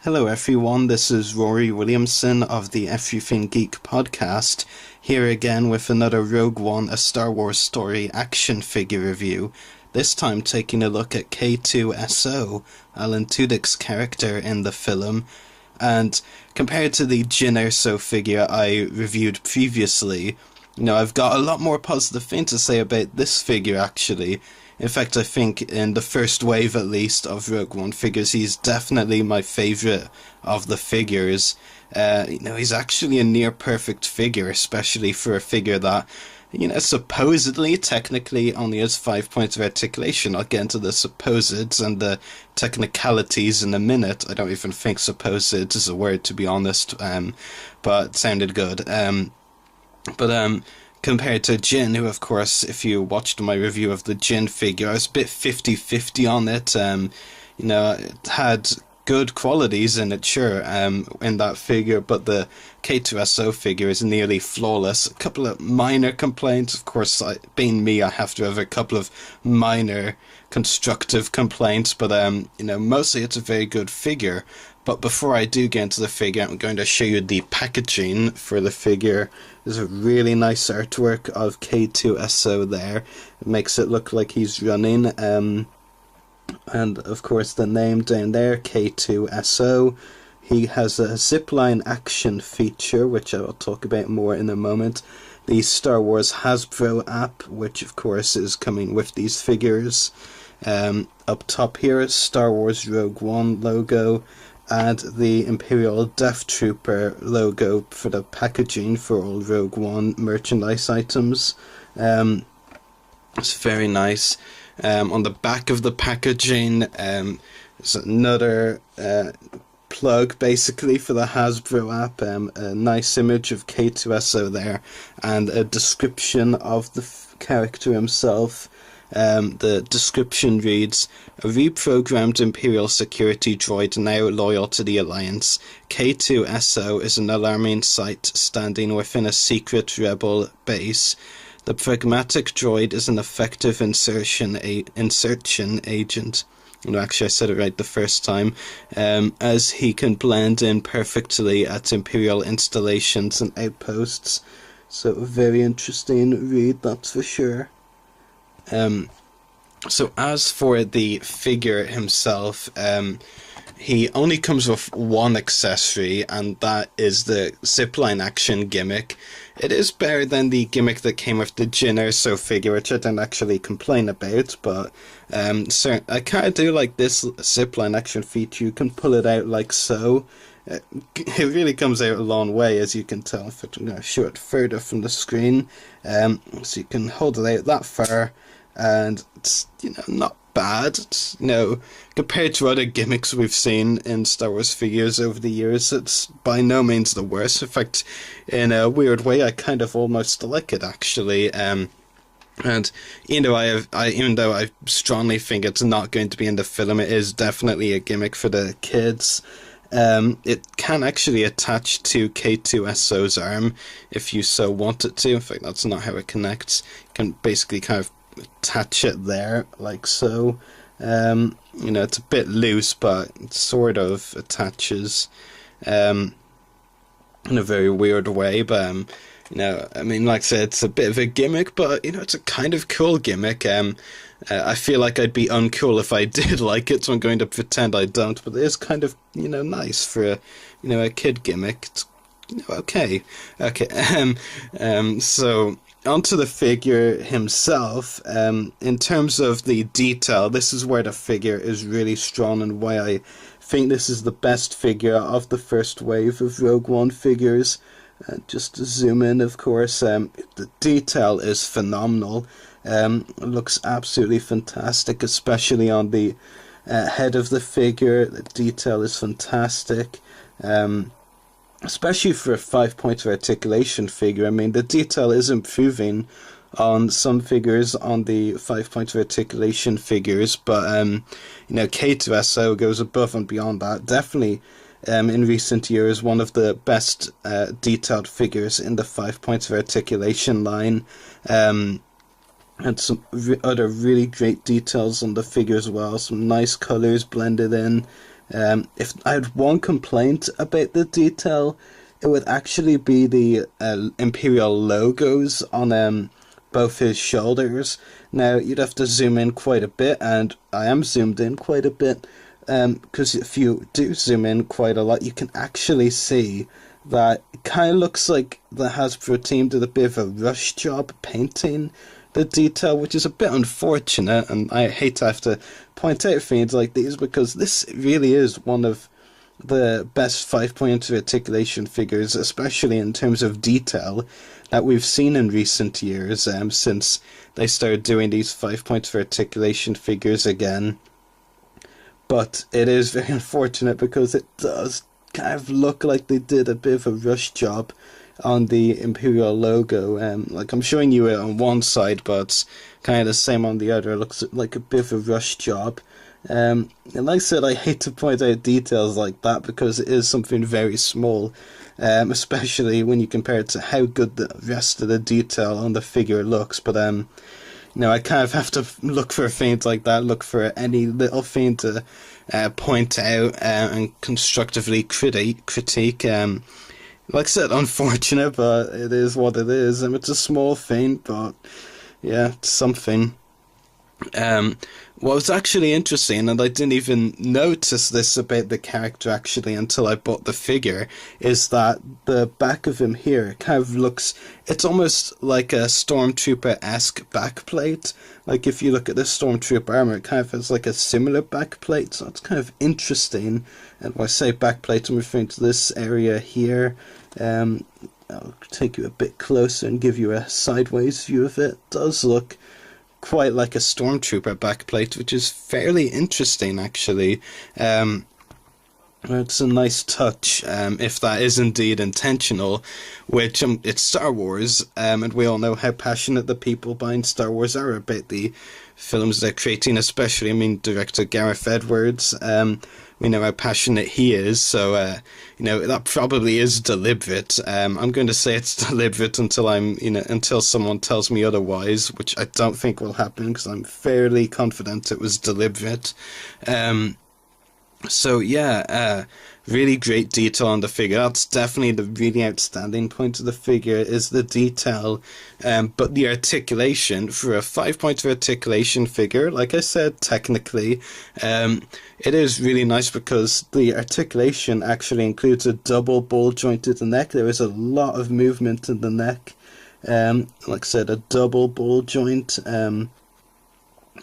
Hello everyone, this is Rory Williamson of the Everything Geek podcast, here again with another Rogue One, a Star Wars story action figure review, this time taking a look at K-2SO, Alan Tudyk's character in the film, and compared to the K-2SO figure I reviewed previously, I've got a lot more positive things to say about this figure actually. In fact, I think in the first wave, at least, of Rogue One figures, he's definitely my favourite of the figures. He's actually a near-perfect figure, especially for a figure that, supposedly, technically, only has 5 points of articulation. I'll get into the supposeds and the technicalities in a minute. I don't even think supposed is a word, to be honest, but it sounded good. Compared to Jin, who, of course, if you watched my review of the Jin figure, I was a bit 50-50 on it. It had good qualities in it, sure, in that figure, but the K-2SO figure is nearly flawless. A couple of minor complaints, of course, being me, I have to have a couple of minor constructive complaints, but, mostly it's a very good figure. But before I do get into the figure, I'm going to show you the packaging for the figure. There's a really nice artwork of K-2SO there. It makes it look like he's running. And of course the name down there, K-2SO. He has a zipline action feature, which I will talk about more in a moment. The Star Wars Hasbro app, which of course is coming with these figures. Up top here, Star Wars Rogue One logo. Add the Imperial Death Trooper logo for the packaging for all Rogue One merchandise items. It's very nice. On the back of the packaging, there's another plug basically for the Hasbro app. A nice image of K-2SO there, and a description of the character himself. The description reads, a reprogrammed Imperial security droid now loyal to the Alliance. K-2SO is an alarming sight standing within a secret rebel base. The pragmatic droid is an effective insertion agent. Actually, I said it right the first time. As he can blend in perfectly at Imperial installations and outposts. So, a very interesting read, that's for sure. So as for the figure himself, he only comes with one accessory, and that is the zipline action gimmick. It is better than the gimmick that came with the K-2SO figure, which I don't actually complain about, but I kind of do like this zipline action feature. You can pull it out like so. It really comes out a long way, as you can tell if I'm going to show it further from the screen. So you can hold it out that far, and it's, not bad. It's, compared to other gimmicks we've seen in Star Wars figures over the years, it's by no means the worst. In fact, in a weird way, I kind of almost like it, actually. And even though I strongly think it's not going to be in the film, it is definitely a gimmick for the kids. It can actually attach to K-2SO's arm if you so want it to. In fact, that's not how it connects. You can basically kind of attach it there, like so. It's a bit loose, but it sort of attaches in a very weird way. But, like I said, it's a bit of a gimmick, but, it's a kind of cool gimmick. I feel like I'd be uncool if I did like it, so I'm going to pretend I don't, but it is kind of, nice for a kid gimmick. It's, okay. So onto the figure himself. In terms of the detail, this is where the figure is really strong, and why I think this is the best figure of the first wave of Rogue One figures. Just to zoom in, of course, the detail is phenomenal. It looks absolutely fantastic, especially on the head of the figure. The detail is fantastic. Especially for a 5 points of articulation figure. I mean, the detail is improving on some figures on the 5 points of articulation figures, but K-2SO goes above and beyond that. Definitely, in recent years, one of the best detailed figures in the 5 points of articulation line. And some other really great details on the figure as well. Some nice colours blended in. If I had one complaint about the detail, it would actually be the Imperial logos on both his shoulders. Now, you'd have to zoom in quite a bit, and I am zoomed in quite a bit, because if you do zoom in quite a lot, you can actually see that it kind of looks like the Hasbro team did a bit of a rush job painting the detail, which is a bit unfortunate, and I hate to have to point out things like these because this really is one of the best 5-point articulation figures, especially in terms of detail, that we've seen in recent years, since they started doing these 5-point articulation figures again. But it is very unfortunate because it does kind of look like they did a bit of a rush job on the Imperial logo. Like, I'm showing you it on one side, but it's kind of the same on the other. It looks like a bit of a rush job. And like I said, I hate to point out details like that because it is something very small, especially when you compare it to how good the rest of the detail on the figure looks. But I kind of have to look for things like that, look for any little thing to point out and constructively critique. Like I said, unfortunate, but it is what it is. It's a small thing, but yeah, it's something. What was actually interesting, and I didn't even notice this about the character actually until I bought the figure, is that the back of him here kind of looks, it's almost like a Stormtrooper-esque backplate. Like if you look at the Stormtrooper armor, it kind of has like a similar backplate, so it's kind of interesting. And when I say backplate, I'm referring to this area here. I'll take you a bit closer and give you a sideways view of it. It does look quite like a Stormtrooper backplate, which is fairly interesting actually. It's a nice touch, if that is indeed intentional, which it's Star Wars, and we all know how passionate the people behind Star Wars are about the films they're creating, especially, director Gareth Edwards. We know how passionate he is, so, that probably is deliberate. I'm going to say it's deliberate until someone tells me otherwise, which I don't think will happen, because I'm fairly confident it was deliberate. So yeah, really great detail on the figure. That's definitely the really outstanding point of the figure, is the detail. But the articulation, for a 5-point articulation figure, like I said, technically, it is really nice because the articulation actually includes a double ball-jointed neck. There is a lot of movement in the neck. Like I said, a double ball joint, and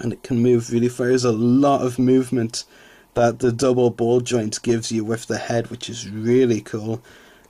it can move really far. There's a lot of movement that the double ball joint gives you with the head, which is really cool,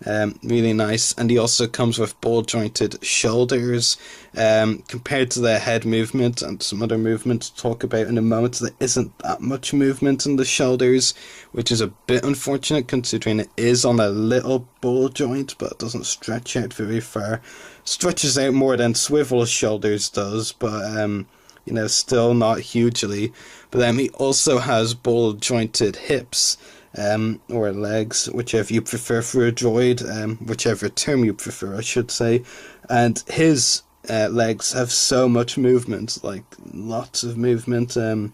really nice. And he also comes with ball jointed shoulders. Compared to the head movement and some other movement to talk about in a moment, there isn't that much movement in the shoulders, which is a bit unfortunate considering it is on a little ball joint, but it doesn't stretch out very far. Stretches out more than swivel shoulders does, but still not hugely. But then he also has ball-jointed hips, or legs, whichever you prefer for a droid, whichever term you prefer, I should say. And his legs have so much movement, like lots of movement in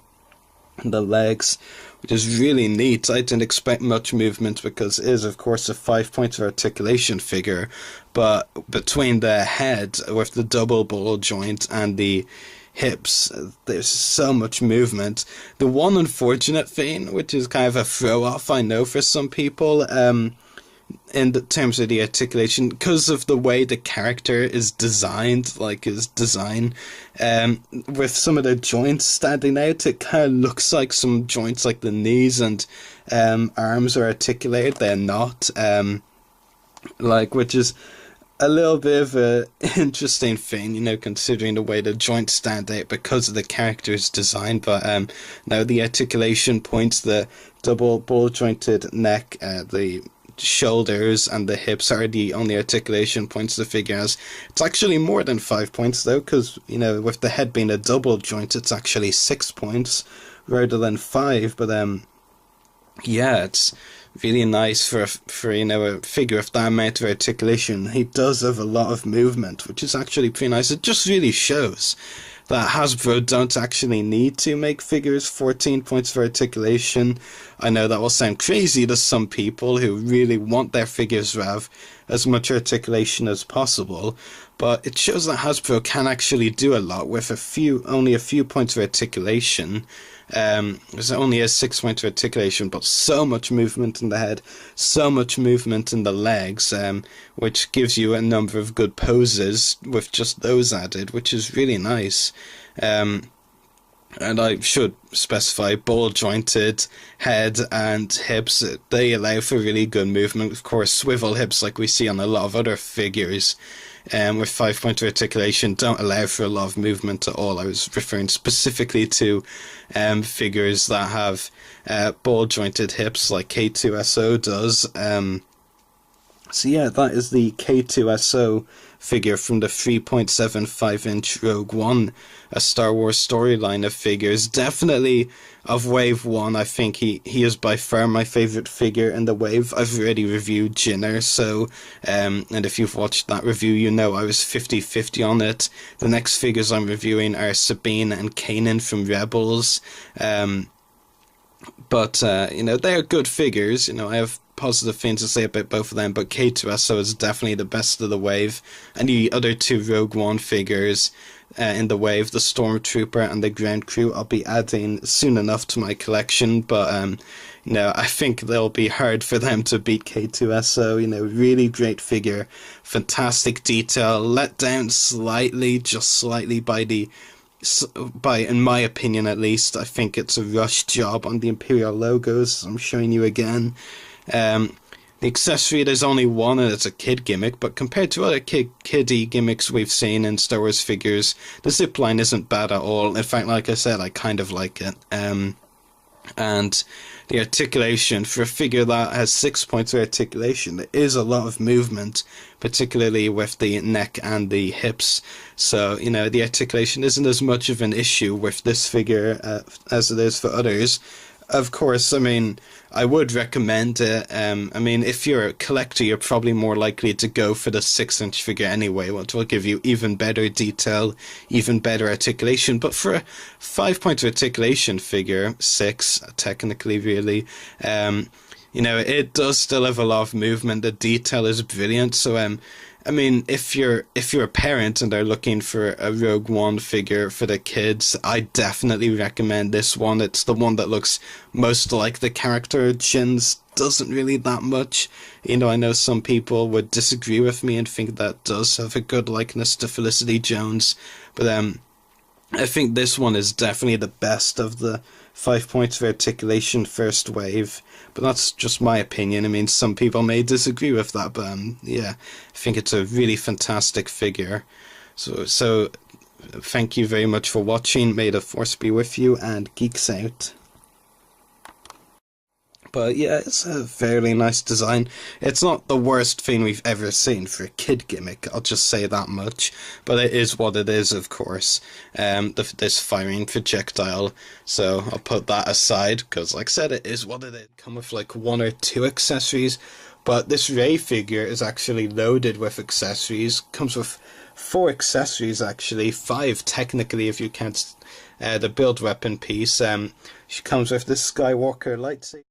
the legs, which is really neat. I didn't expect much movement because it is, of course, a 5-point articulation figure. But between the head with the double ball joint and the hips, there's so much movement. The one unfortunate thing, which is kind of a throw-off, I know, for some people, in the terms of the articulation, because of the way the character is designed, like his design, with some of the joints standing out, it kind of looks like some joints, like the knees and arms are articulated. They're not, which is a little bit of an interesting thing, considering the way the joints stand out because of the character's design. But now the articulation points, the double ball jointed neck, the shoulders and the hips are the only articulation points the figure has. It's actually more than 5 points though, because with the head being a double joint, it's actually 6 points rather than 5. But yeah, it's really nice for a figure of that amount of articulation. He does have a lot of movement, which is actually pretty nice. It just really shows that Hasbro don't actually need to make figures 14 points of articulation. I know that will sound crazy to some people who really want their figures to have as much articulation as possible, but it shows that Hasbro can actually do a lot with only a few points of articulation. There's only a 6 point of articulation, but so much movement in the head, so much movement in the legs, which gives you a number of good poses with just those added, which is really nice. And I should specify ball jointed head and hips. They allow for really good movement. Of course, swivel hips, like we see on a lot of other figures, with 5 point articulation, don't allow for a lot of movement at all. I was referring specifically to figures that have ball jointed hips, like K-2SO does. So yeah, that is the K-2SO figure from the 3.75-inch Rogue One, a Star Wars storyline of figures. Definitely of Wave 1, I think he is by far my favourite figure in the wave. I've already reviewed Jinner, so, and if you've watched that review, you know I was 50-50 on it. The next figures I'm reviewing are Sabine and Kanan from Rebels. But they're good figures. I have positive things to say about both of them, but K-2SO is definitely the best of the wave. And the other two Rogue One figures in the wave, the Stormtrooper and the Ground Crew, I'll be adding soon enough to my collection, but I think they'll be hard for them to beat K-2SO. Really great figure, fantastic detail, let down slightly, just slightly in my opinion at least. I think it's a rushed job on the Imperial logos. I'm showing you again. The accessory, there's only one, and it's a kid gimmick, but compared to other kiddie gimmicks we've seen in Star Wars figures, the zipline isn't bad at all. In fact, like I said, I kind of like it. And the articulation, for a figure that has 6 points of articulation, there is a lot of movement, particularly with the neck and the hips. So, the articulation isn't as much of an issue with this figure as it is for others. Of course, I would recommend it. If you're a collector, you're probably more likely to go for the 6-inch figure anyway, which will give you even better detail, even better articulation. But for a 5 point articulation figure, 6 technically really, it does still have a lot of movement. The detail is brilliant. So if you're a parent and are looking for a Rogue One figure for the kids, I definitely recommend this one. It's the one that looks most like the character. Jin's doesn't really that much. I know some people would disagree with me and think that does have a good likeness to Felicity Jones, but I think this one is definitely the best of the 5 points of articulation first wave, but that's just my opinion. Some people may disagree with that, but I think it's a really fantastic figure. So thank you very much for watching. May the Force be with you, and Geeks out. But yeah, it's a fairly nice design. It's not the worst thing we've ever seen for a kid gimmick, I'll just say that much. But it is what it is, of course. This firing projectile. So I'll put that aside, because like I said, it is what it is. Come with like 1 or 2 accessories. But this Rey figure is actually loaded with accessories. Comes with 4 accessories actually, 5 technically if you count the build weapon piece. She comes with this Skywalker lightsaber.